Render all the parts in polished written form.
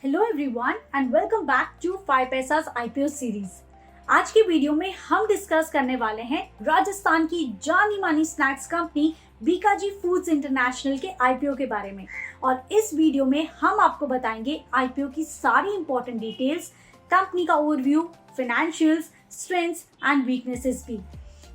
Hello everyone and welcome back to 5 paisa's IPO series. आज के video में हम डिस्कस करने वाले हैं राजस्थान की जानी मानी snacks company Bikaji foods international के आईपीओ के बारे में। और इस वीडियो में हम आपको बताएंगे आईपीओ की सारी इंपॉर्टेंट डिटेल्स, कंपनी का overview, financials, strengths and weaknesses भी।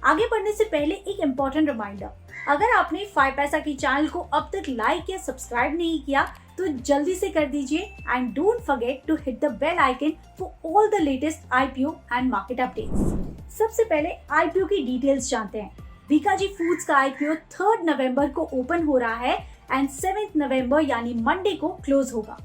आगे बढ़ने से पहले एक इम्पॉर्टेंट रिमाइंडर, अगर आपने 5 पैसा की चैनल को अब तक लाइक या सब्सक्राइब नहीं किया तो जल्दी से कर दीजिए and don't forget to hit the bell icon for all the latest IPO and market updates. सबसे पहले आईपीओ की डिटेल्स जानते हैं। बीकाजी फूड्स का आईपीओ 3 नवंबर को ओपन हो रहा है एंड 7 नवंबर यानी मंडे को क्लोज होगा।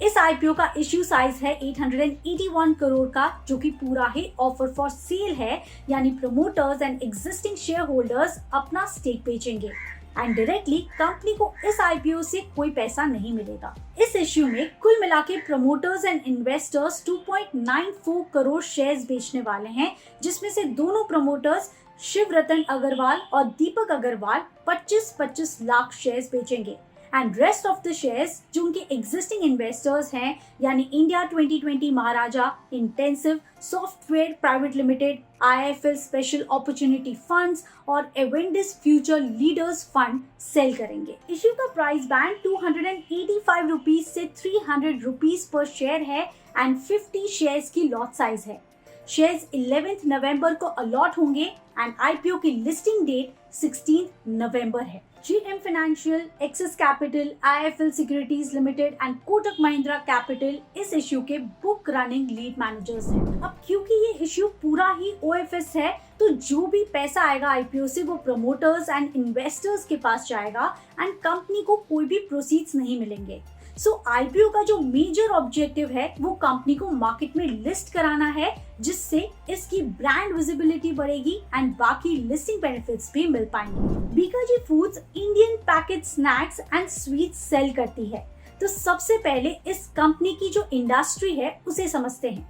इस आईपीओ का इश्यू साइज है 881 करोड़ का, जो कि पूरा ही ऑफर फॉर सेल है, यानी promoters and existing share holders अपना स्टेक बेचेंगे एंड डायरेक्टली कंपनी को इस आईपीओ से कोई पैसा नहीं मिलेगा। इस इश्यू में कुल मिला के promoters and investors 2.94 crore shares बेचने वाले हैं, जिसमें से दोनों प्रमोटर्स शिव रतन अग्रवाल और दीपक अग्रवाल 25-25 लाख शेयर्स बेचेंगे and rest of the shares जो उनके एग्जिस्टिंग इन्वेस्टर्स हैं, यानी India 2020 Maharaja, intensive software private limited, IIFL special opportunity funds और Avendus future leaders fund sell करेंगे। इश्यू का प्राइस बैंड 285 रुपीज से 300 रुपीज पर शेयर है एंड 50 शेयर्स की लॉट साइज है। शेयर्स 11 नवंबर को अलॉट होंगे एंड आईपीओ की लिस्टिंग डेट 16 नवंबर है। GM financial, axis capital, IIFL securities limited and Kotak Mahindra capital इस इश्यू के बुक रनिंग लीड मैनेजर्स हैं। अब क्योंकि ये इश्यू पूरा ही OFS है, तो जो भी पैसा आएगा आईपीओ से वो प्रमोटर्स एंड इन्वेस्टर्स के पास जाएगा एंड कंपनी को कोई भी प्रोसीड्स नहीं मिलेंगे। सो आईपीओ का जो मेजर ऑब्जेक्टिव है वो कंपनी को मार्केट में लिस्ट कराना है, जिससे इसकी ब्रांड विजिबिलिटी बढ़ेगी एंड बाकी लिस्टिंग बेनिफिट्स भी मिल पाएंगे। Bikaji foods Indian package snacks and sweets sale करती है। तो सबसे पहले इस कंपनी की जो इंडस्ट्री है उसे समझते हैं।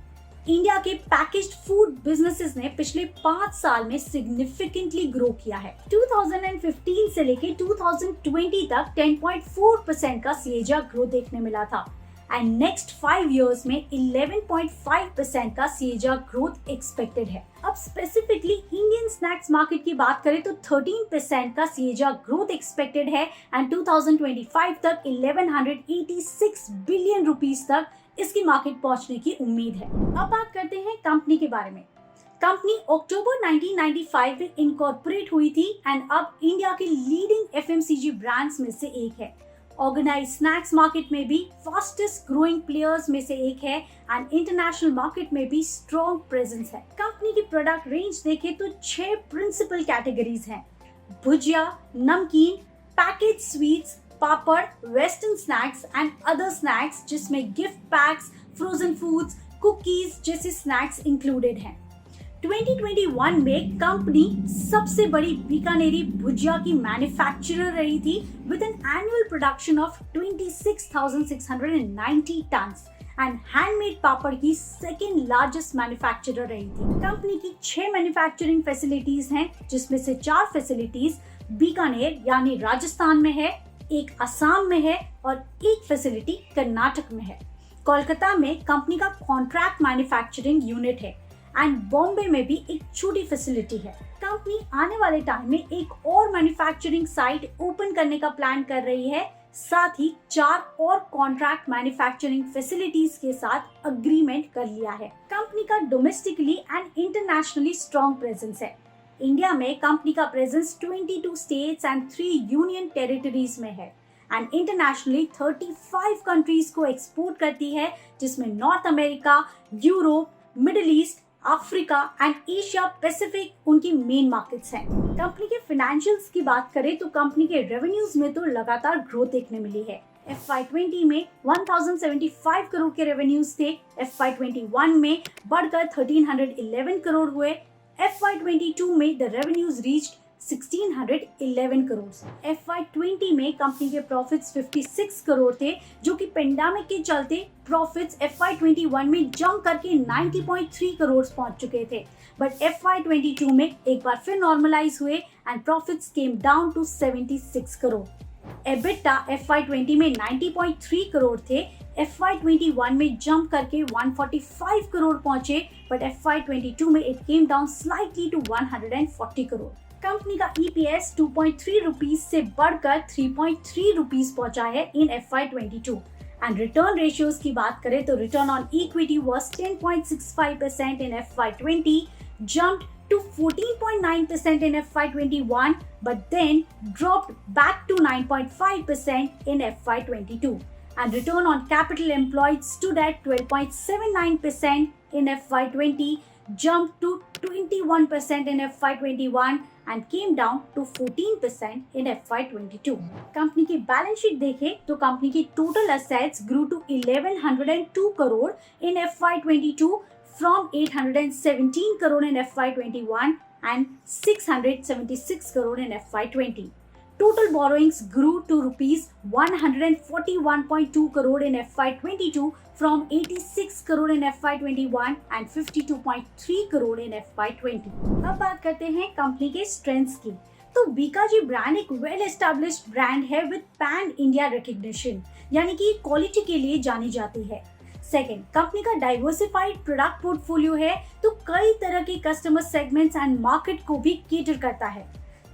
इंडिया के पैकेज्ड फूड बिजनेसेस ने पिछले 5 साल में सिग्निफिकेंटली ग्रो किया है। 2015 से लेके 2020 तक 10.4% का सीएजीआर ग्रोथ देखने मिला था एंड नेक्स्ट 5 इयर्स में 11.5% का सीएजीआर ग्रोथ एक्सपेक्टेड है। अब स्पेसिफिकली इंडियन स्नैक्स मार्केट की बात करें तो 13% का सीएजीआर ग्रोथ एक्सपेक्टेड है एंड 2025 तक 1186 बिलियन रुपीस तक इसकी मार्केट पहुंचने की उम्मीद है। अब बात करते हैं कंपनी के बारे में। कंपनी अक्टूबर 1995 में इनकॉर्पोरेट हुई थी एंड अब इंडिया के लीडिंग एफएमसीजी ब्रांड्स में से एक है। ऑर्गेनाइज स्नैक्स मार्केट में भी फास्टेस्ट ग्रोइंग प्लेयर्स में से एक है एंड इंटरनेशनल मार्केट में भी स्ट्रॉन्ग प्रेजेंस है। कंपनी की प्रोडक्ट रेंज देखें तो 6 प्रिंसिपल कैटेगरीज हैं: bhujia, namkeen, package sweets, papad, western snacks and other snacks, जिसमें gift packs, frozen foods, cookies जैसे स्नैक्स इंक्लूडेड हैं। 2021 में कंपनी सबसे बड़ी बीकानेरी भुजिया की मैन्युफैक्चरर रही थी with an annual production of 26,690 tonnes and handmade papad की सेकेंड लार्जेस्ट मैन्युफैक्चरर रही थी। कंपनी की 6 मैन्युफैक्चरिंग फैसिलिटीज हैं, जिसमें से 4 फैसिलिटीज बीकानेर यानी राजस्थान में है, एक असम में है और एक फैसिलिटी कर्नाटक में है। कोलकाता में कंपनी का कॉन्ट्रैक्ट मैन्युफैक्चरिंग यूनिट है एंड बॉम्बे में भी एक छोटी फैसिलिटी है। कंपनी आने वाले टाइम में एक और मैन्युफैक्चरिंग साइट ओपन करने का प्लान कर रही है, साथ ही 4 और कॉन्ट्रैक्ट मैन्युफैक्चरिंग फैसिलिटीज के साथ अग्रीमेंट कर लिया है। कंपनी का domestically and internationally strong presence है। इंडिया में कंपनी का presence 22 states and 3 union territories में है एंड इंटरनेशनली 35 कंट्रीज को एक्सपोर्ट करती है, जिसमें north America, Europe, middle east, Africa and Asia Pacific उनकी मेन मार्केट्स हैं। कंपनी के फाइनेंशियल्स की बात करें तो कंपनी के रेवेन्यूज में तो लगातार ग्रोथ देखने मिली है। FY20 में 1075 करोड़ के रेवेन्यूज थे, FY21 में बढ़कर 1311 करोड़ हुए, FY22 में the revenues reached 1611 crore. FY20 में कंपनी के प्रॉफिट्स 56 करोड़ थे, जो कि पेंडेमिक के चलते प्रॉफिट्स FY21 में जंप करके 90.3 करोड़ पहुंच चुके थे, बट FY22 में एक बार फिर नॉर्मलाइज हुए and profits came down to 76 crore. EBITDA FY20 में 90.3 करोड़ थे, FY21 में जंप करके 145 करोड़ पहुंचे, बट FY22 में it came down slightly to 140 crore. Company का EPS 2.3 रुपीस से बढ़कर 3.3 रुपीस पहुंचा है इन FY22। एंड रिटर्न रेशियोज की बात करें तो return on equity was 10.65% in FY20, jumped to 14.9% in FY21, but then dropped back to 9.5% in FY22. And return on capital employed stood at 12.79% in FY20, jumped to 21% in FY21 and came down to 14% in FY22. Company की balance sheet देखें तो company की total assets grew to 1102 crore in FY22 from 817 crore in FY21 and 676 crore in FY20. Total borrowings grew to rupees 141.2 crore in FY22 from 86 crore in FY21 and 52.3 crore in FY20. अब बात करते हैं company के strengths की। तो Bikaji brand एक well established brand है with pan India recognition, यानी कि क्वालिटी के लिए जानी जाती है। सेकेंड, कंपनी का डाइवर्सिफाइड प्रोडक्ट पोर्टफोलियो है, तो कई तरह के कस्टमर सेगमेंट्स एंड मार्केट को भी केटर करता है।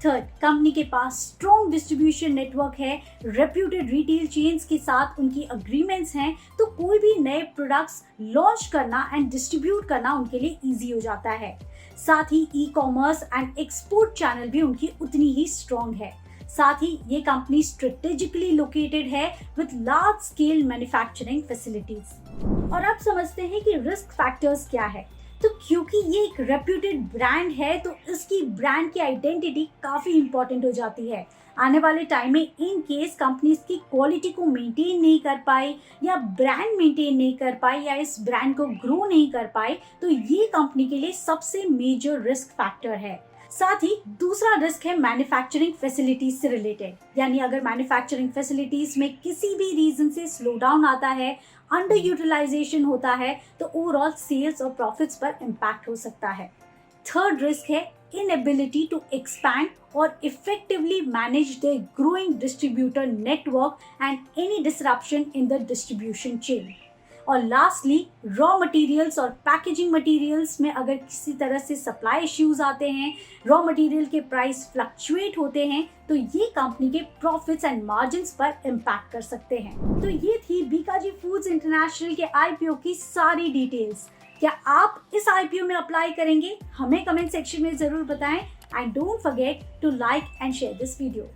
थर्ड, कंपनी के पास स्ट्रॉन्ग डिस्ट्रीब्यूशन नेटवर्क है, रेप्यूटेड रिटेल चेन्स के साथ उनकी अग्रीमेंट्स हैं, तो कोई भी नए प्रोडक्ट्स लॉन्च करना एंड डिस्ट्रीब्यूट करना उनके लिए इजी हो जाता है। साथ ही e commerce and export channel भी उनकी उतनी ही स्ट्रॉन्ग है। साथ ही ये कंपनी स्ट्रेटेजिकली लोकेटेड है with large scale manufacturing facilities. और अब समझते हैं कि रिस्क फैक्टर्स क्या है। तो क्योंकि ये एक रेप्यूटेड ब्रांड है तो इसकी ब्रांड की आइडेंटिटी काफी इंपॉर्टेंट हो जाती है। आने वाले टाइम में इन केस कंपनी इसकी क्वालिटी को मेंटेन नहीं कर पाई या ब्रांड मेंटेन नहीं कर पाई या इस ब्रांड को ग्रो नहीं कर पाई, तो ये कंपनी के लिए सबसे मेजर रिस्क फैक्टर है। साथ ही दूसरा रिस्क है मैन्युफैक्चरिंग फैसिलिटीज से रिलेटेड, यानी अगर मैन्युफैक्चरिंग फैसिलिटीज में किसी भी रीजन से स्लो डाउन आता है, अंडर यूटिलाइजेशन होता है, तो ओवरऑल सेल्स और प्रॉफिट्स पर इम्पैक्ट हो सकता है। थर्ड रिस्क है इनएबिलिटी टू एक्सपैंड और effectively manage the growing distributor network and any disruption in the distribution chain. और लास्टली, रॉ मटेरियल्स और पैकेजिंग मटेरियल्स में अगर किसी तरह से सप्लाई इश्यूज आते हैं, रॉ मटेरियल के प्राइस फ्लक्चुएट होते हैं, तो ये कंपनी के प्रॉफिट्स एंड मार्जिन्स पर इम्पैक्ट कर सकते हैं। तो ये थी बीकाजी फूड्स इंटरनेशनल के IPO की सारी डिटेल्स। क्या आप इस IPO में अप्लाई करेंगे? हमें कमेंट सेक्शन में जरूर बताएं and don't forget to like and share this video.